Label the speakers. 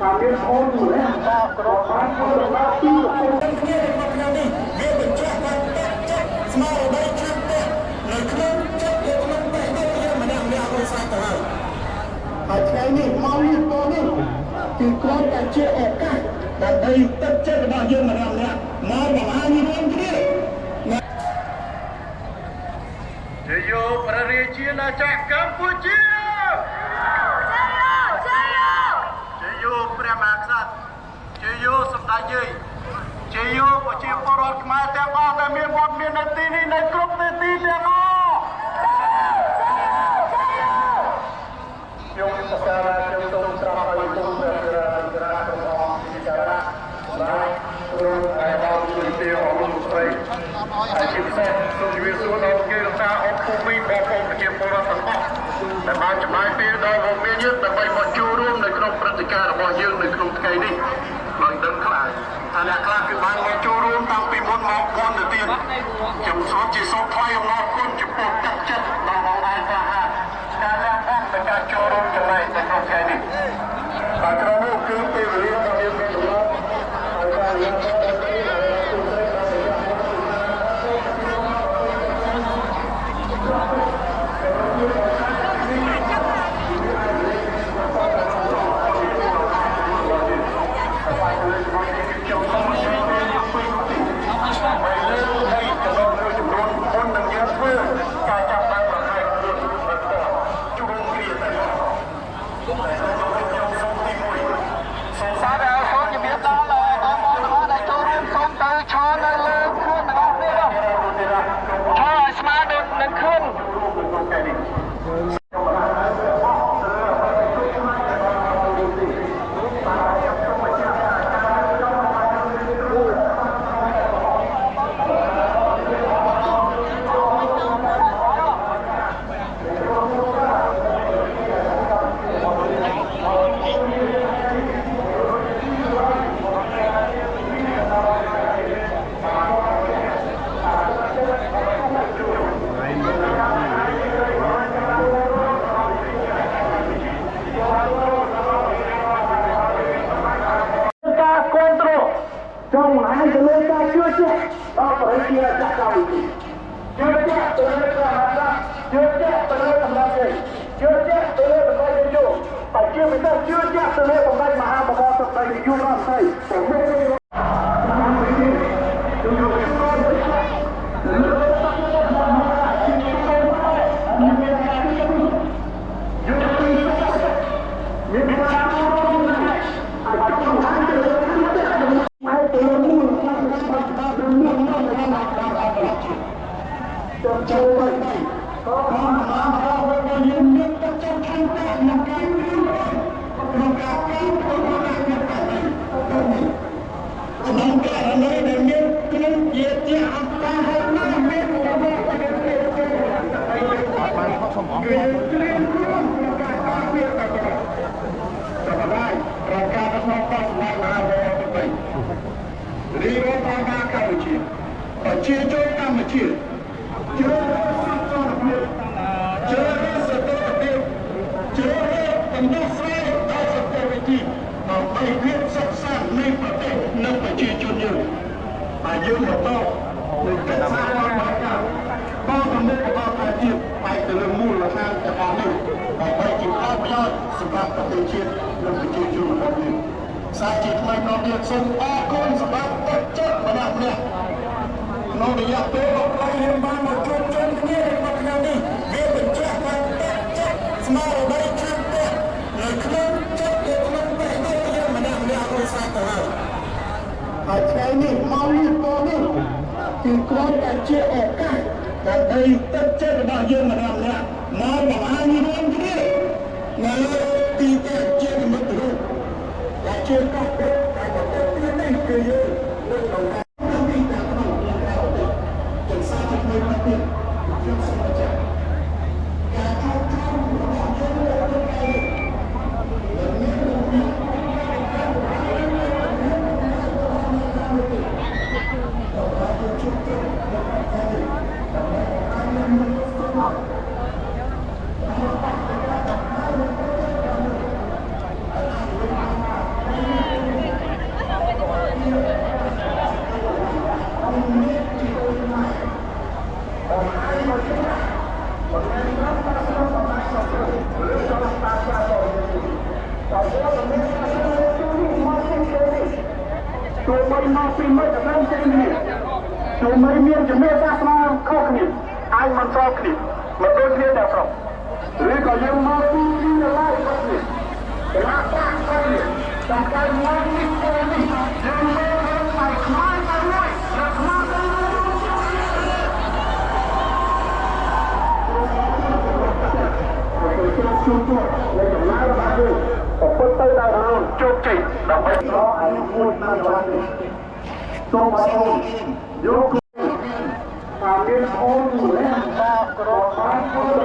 Speaker 1: មានហូនម្លេះដល់ក្របានធ្វើដល់ទីប្រជុំគ្នាក្នុងនេះវាបញ្ជាក់ថាចិត្តស្មារតីខាងទៀតនៅក្នុងចិត្តក្នុងបេះដូងយើងម្នាក់ៗឲ្យស្អាតទៅហើយហើយថ្ងៃនេះមកនេះតនេះគឺគ្រាន់តែជាឱកាសដើម្បីទឹកចិត្តរបស់យើងម្នាក់ៗមកបង្ហាញរួមគ្នាជយោព្រះរាជាណាចក្រកម្ពុជាជយោព្រះមហាក្សត្រជយោសម្ដេចយាយជយោប្រជាពលរដ្ឋខ្មែរទាំងអស់ដែលមានវត្តមាននៅទីនេះនៅគ្រប់ទិសទីទាំងអស់ខ្ញុំសក្ការៈខ្ញុំសូមត្រង់ឲ្យគុំព្រះរាជរាទាំងអស់ពិចារណាបាទព្រមឲ្យដល់ជំទាវអរគុណស្រីហើយជាពិសេសសូមជម្រាបសួរដល់គេរដ្ឋាភិបាលភូមិបងប្អូនប្រជាពលរដ្ឋទាំងអស់ដែលបានចំណាយពេលដល់វត្តមានយើងដើម្បីមកចូលរួមនៅក្នុងព្រឹត្តិការណ៍របស់យើងនៅក្នុងថ្ងៃនេះដោយដឹងខ្លះថាអ្នកខ្លះគឺបានមកចូលរួមតាំងពីមុនមកមុនទៅទៀតខ្ញុំសូមជាសូមថ្លែងអំណរគុណចំពោះទឹកចិត្តដល់បងប្អូនថាការលះបង់នៃការចូលរួមចំណែកនៅក្នុងថ្ងៃនេះហើយក្រុមនោះគឺពេលវេលាដ៏មានប្រយោជន៍ហើយការលះបង់នេះtrong hai cái lối ra chưa chết đó phải kia chắc cao gì chưa chết từ đây là làm ra chưa chết từ đây làm ra gì chưa chết từ đây làm ra gì vô phải chưa phải ta chưa chết từ đây làm ra mà hai bà con tập đây thì vô làm thầy phải biết điជាចូលកម្ពុជាជឿសន្តិភាពជឿសន្តិភាពជឿដំណោះស្រាយដល់សន្តិវិធីដើម្បីភាពសុខសាន្តនៃប្រទេសនិងប្រជាជនយើងហើយយើងបន្តនឹងកិច្ចសហការរបស់ការបងប្អូនរបស់ប្រជាជាតិបែរទៅលើមូលដ្ឋានទាំងអស់នេះដើម្បីជាផលប្រយោជន៍សម្រាប់ប្រទេសជាតិនិងប្រជាជនរបស់យើងសាជាថ្មីម្ដងទៀតសូមអរគុណសម្រាប់ទឹកចិត្តម្នាក់ៗក្នុងរយៈពេល6រៀងបានមកជួបជុំគ្នាក្នុងថ្ងៃនេះវាបញ្ជាក់ថាចិត្តស្មារតីខាងទៀតនៅក្នុងចិត្តក្នុងបេះដូងយើងម្នាក់ៗឲ្យស្អាតទៅហើយហើយថ្ងៃនេះមកនេះតនេះគឺគ្រាន់តែជាឱកាសដើម្បីទឹកចិត្តរបស់យើងម្នាក់ៗមកបង្ហាញរួមគ្នានៅទីទៀតជាមិត្តរូបដែលជាកោះពេទ្យតែប្រទេសនេះគឺយើងនៅក្នុង tôi mới nói phim mới được lên trên này tôi mới miên cho miên ra sao không kịp anh mình sao kịp mà tôi miên đẹp không rồi có những nói phim đi lại không kịp là ta không kịp ta cái nói phim đi nhưng mà phải khai ra rồi là khai ra rồi tôi tới đây rồi chốt chị đồng ý đó anh vui mà rồi tôi bảo vô cùng và cái ôn lên ta rồi